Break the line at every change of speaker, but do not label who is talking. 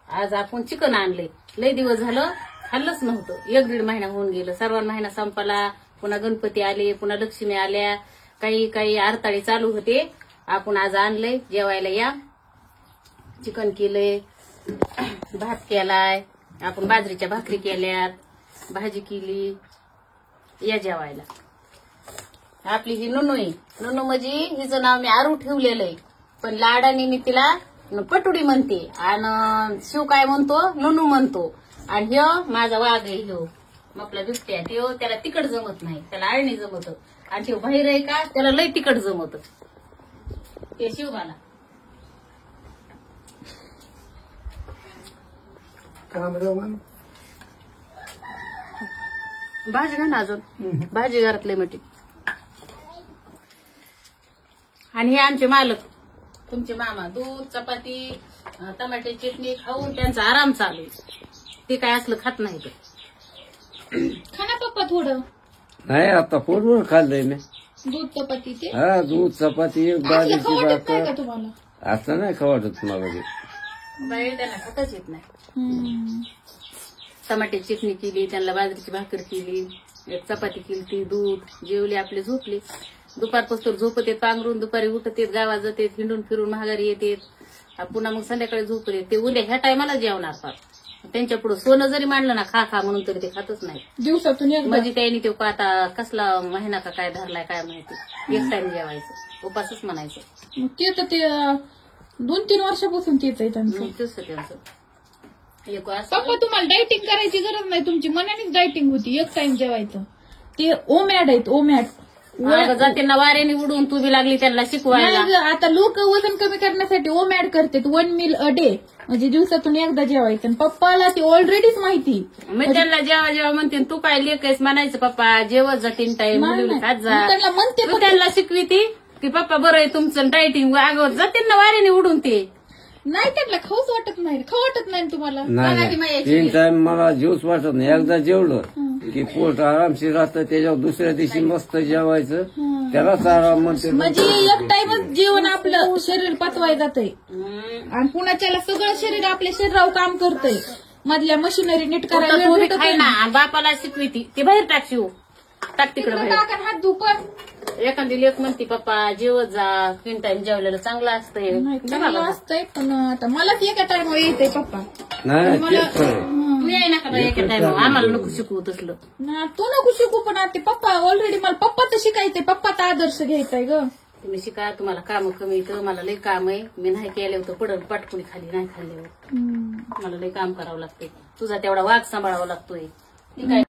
आज आपण चिकन आणले. लय दिवस झालं खाल्लंच नव्हतं. 1-1.5 महिना होऊन गेलं. सर्वान महिना संपला. पुन्हा गणपती आले, पुन्हा लक्ष्मी आल्या, काही आरताळी चालू होते. आपण आज आणलंय जेवायला या. चिकन केलंय, भात केलाय, आपण बाजरीच्या भाकरी केल्यात, भाजी केली. या जेवायला. आपली ही नुनू आहे. नुनू म्हणजे हिचं नाव मी आरू ठेवलेलं आहे, पण लाडाने मी तिला पटुडी म्हणते आणि शिव काय म्हणतो नुनू म्हणतो. आणि ह्यो माझा वाघ आहे. ह्यो आपला बिबट्या. त्यो त्याला तिकड जमत नाही, त्याला आळणी जमत. आणि त्यो बाहेर आहे का त्याला लय तिकड जमत. ते शिवबाला भाजी घा ना अजून. भाजी घरातले मोठी. आणि हे आमचे मालक तुमचे मामा दूध चपाती टमाट्याची चटणी खाऊन त्यांचा आराम चालू आहे. ते काय असलं खात नाही. ते खा ना पप्पा थोडं.
नाही आता पोटभर खाल्लंय मी.
दूध चपाती ते
हा दूध चपाती बाजरीची भाकर.
तुम्हाला
असं नाही का वाटत मला ते.
बाहेर त्यांना खातच येत नाही. टमाट्याची चटणी केली, त्यांना बाजरीची भाकर केली, एक चपाती केली, दूध जेवले, आपले झोपले. दुपारपासून झोपत येत पांघरून, दुपारी उठत येत, गावात जाते, हिंडून फिरून महागारी येतात. पुन्हा मग संध्याकाळी झोपत येत. ते उद्या ह्या टायमाला जेवणार पार. त्यांच्या पुढे सोनं जरी मांडलं ना खा खा म्हणून तरी ते खातच नाही. दिवसातून म्हणजे त्यांनी ते आता कसला महिना का काय धरलाय काय माहिती. एक टाइम जेवायचं, उपासच म्हणायचं.
ते तर ते 2-3 वर्षापासून तेच आहे त्यांचं.
त्यांचं
पप्पा तुम्हाला डायटिंग करायची गरज नाही, तुमची मनानेच डायटिंग होती. एक टाइम जेवायचं. ते ओमॅड आहेत ओमॅड.
जातींना वाऱ्याने उडून तू बी लागली त्यांना शिकवायला.
आता लोक वजन कमी करण्यासाठी ओमॅड करतात 1 meal a day, म्हणजे दिवसातून एकदा जेवायचं. आणि पप्पाला ती ऑलरेडीच माहिती.
मी त्यांना जेव्हा जेव्हा म्हणते तू काय लेकायस म्हणायचं पप्पा जेवत जा 3 टाइम खात जा.
त्यांना म्हणते
तू त्यांना शिकवी ती की पप्पा बरं आहे तुमचं डायटिंग अगोदर जातींना वाऱ्याने उडून ते
नाही. त्यांना खाऊच वाटत नाही. खाऊ वाटत नाही तुम्हाला.
नाही 3 टाइम मला जेवूच वाटत नाही. एकदा जेवलं की पोट आरामशीर राहतं. त्याच्यावर दुसऱ्या दिवशी मस्त जेवायचं. त्यालाच आराम म्हणते.
म्हणजे एक टाइमच जेवण आपलं शरीर पचवाय जातंय. आणि पुण्याच्याला सगळं शरीर आपल्या शरीरावर काम करतंय. मधल्या मशिनरी नीट करायला
बापाला शिकवी ती बाहेर टाक शिव टाक तिकडे
हात धुपण.
एखादी लेख म्हणते पप्पा जेवत जा 3 टाइम जेवलेलं चांगलं असतंय.
चांगलं असतंय पण आता मलाच एका टाइम येते पप्पा.
नाही
तुम्ही आहे नका एका टाइम आम्हाला नको शिकवू तसलं.
तू नको शिकू पण आता पप्पा ऑलरेडी मला पप्पाचं शिकायचंय. पप्पाचा आदर्श घ्यायचाय ग.
तुम्ही शिका. तुम्हाला काम कमी येतं. मला लय काम आहे. मी नाही केलं होतं पडल पाटकुणी खाली नाही खाल्ल्यावर. मला लय काम करावं लागतंय. तुझा तेवढा वाघ सांभाळावा लागतोय. ठीक आहे.